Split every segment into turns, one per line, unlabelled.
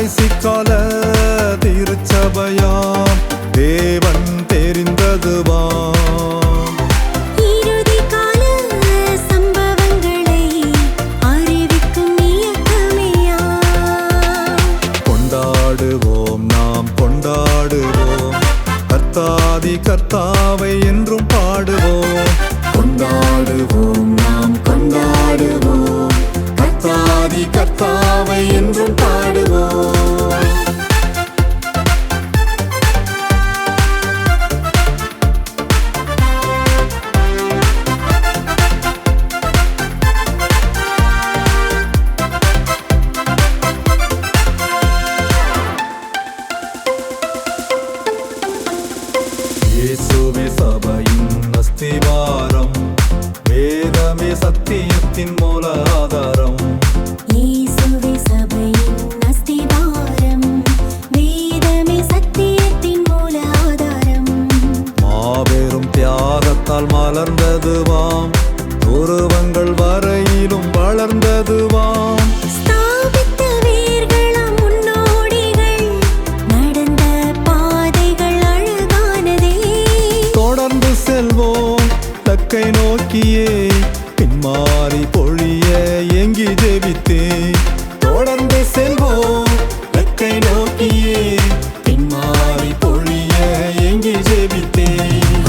கடைசிக்கால திருச்சபையாம் தேவன் தெரிந்ததுவாம். கொண்டாடுவோம் நாம் கொண்டாடுவோம், கர்த்தாதி கர்த்தாவை என்றும் பாடுவோம். கொண்டாடுவோம் நாம் கொண்டாடுவோம், கர்த்தாதி கர்த்தாவை என்றும் பாடுவோம். இயேசுவே சபையின் அஸ்திவாரம், வேதமே சத்தியத்தின் மூலாதாரம்.
இயேசுவே சபையின் அஸ்திவாரம், வேதமே சத்தியத்தின் மூலாதாரம்.
மாபெரும் தியாகத்தால் மலர்ந்ததுவாம், துருவங்கள் வரையிலும் வளர்ந்ததுவாம். லக்கை நோக்கியே பின்மாறி பொழிய எங்கி ஜெபித்தே. தொடர்ந்து செல்வோம் லக்கை நோக்கியே பின்மாறி பொழிய எங்கி ஜெபித்தே.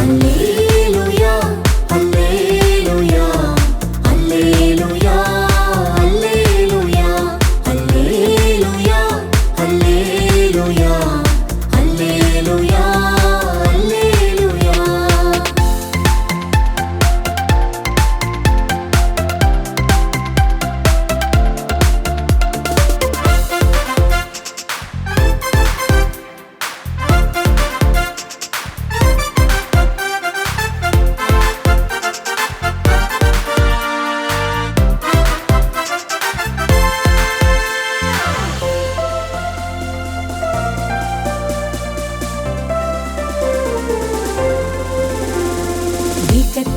அல்லேலூயா அல்லேலூயா அல்லேலூயா அல்லேலூயா அல்லேலூயா அல்லேலூயா அல்லேலூயா.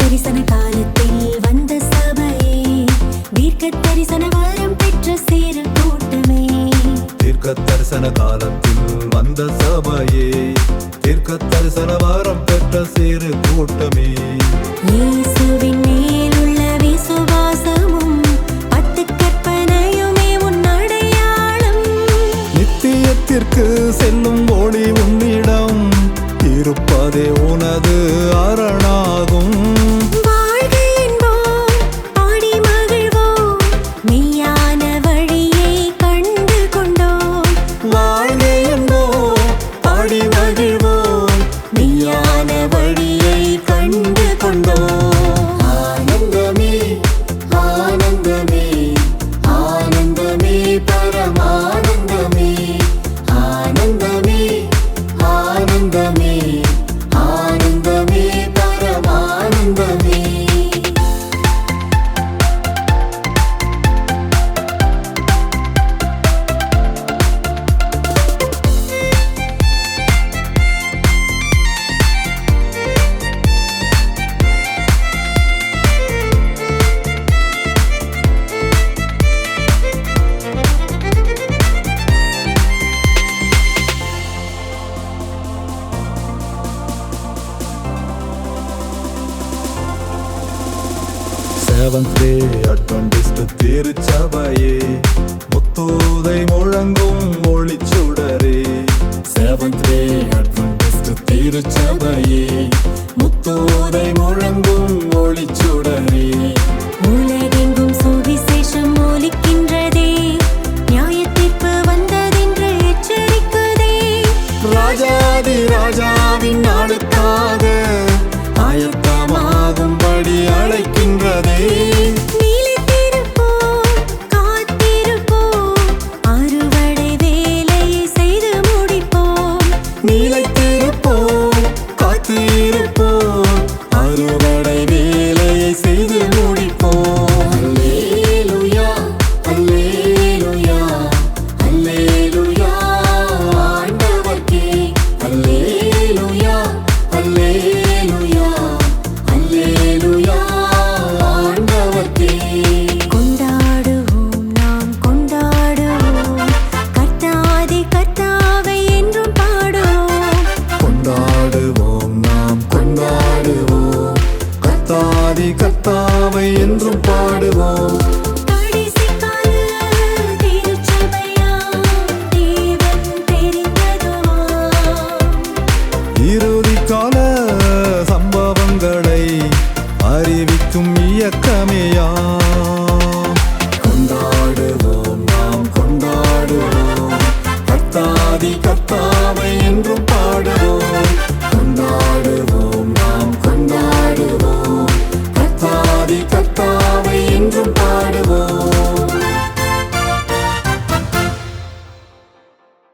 தரிசன காலத்தில் வந்த சபையே, தீர்க்க தரிசன வரம் பெற்ற சேரு கூட்டமே.
தீர்க்க தரிசன காலத்தில் வந்த சபையே, தீர்க்க தரிசன வரம் பெற்ற சேரு கூட்டமே.
இயேசுவின் மேலுள்ள விசுவாசமும் 10 கற்பனையுமே உன் அடையாளம்.
நித்தியத்திற்கு செல்லும் ஒளி உன்னிடம் இருப்பதே உனது அரணாகும். செவன்த் டே அட்வென்டிஸ்ட் திருச்சபையே, முத்தூதை முழங்கும் ஒளிச்சுடரே. செவன்த் டே அட்வென்டிஸ்ட் திருச்சபையே, முத்தூதை முழங்கும் ஒளிச்சுடரே.
உலகெங்கும் சுவிசேஷம் ஒலிக்கின்றதே, நியாயத்தீர்ப்பு வந்ததென்று எச்சரிக்குதே.
ராஜாதி ராஜா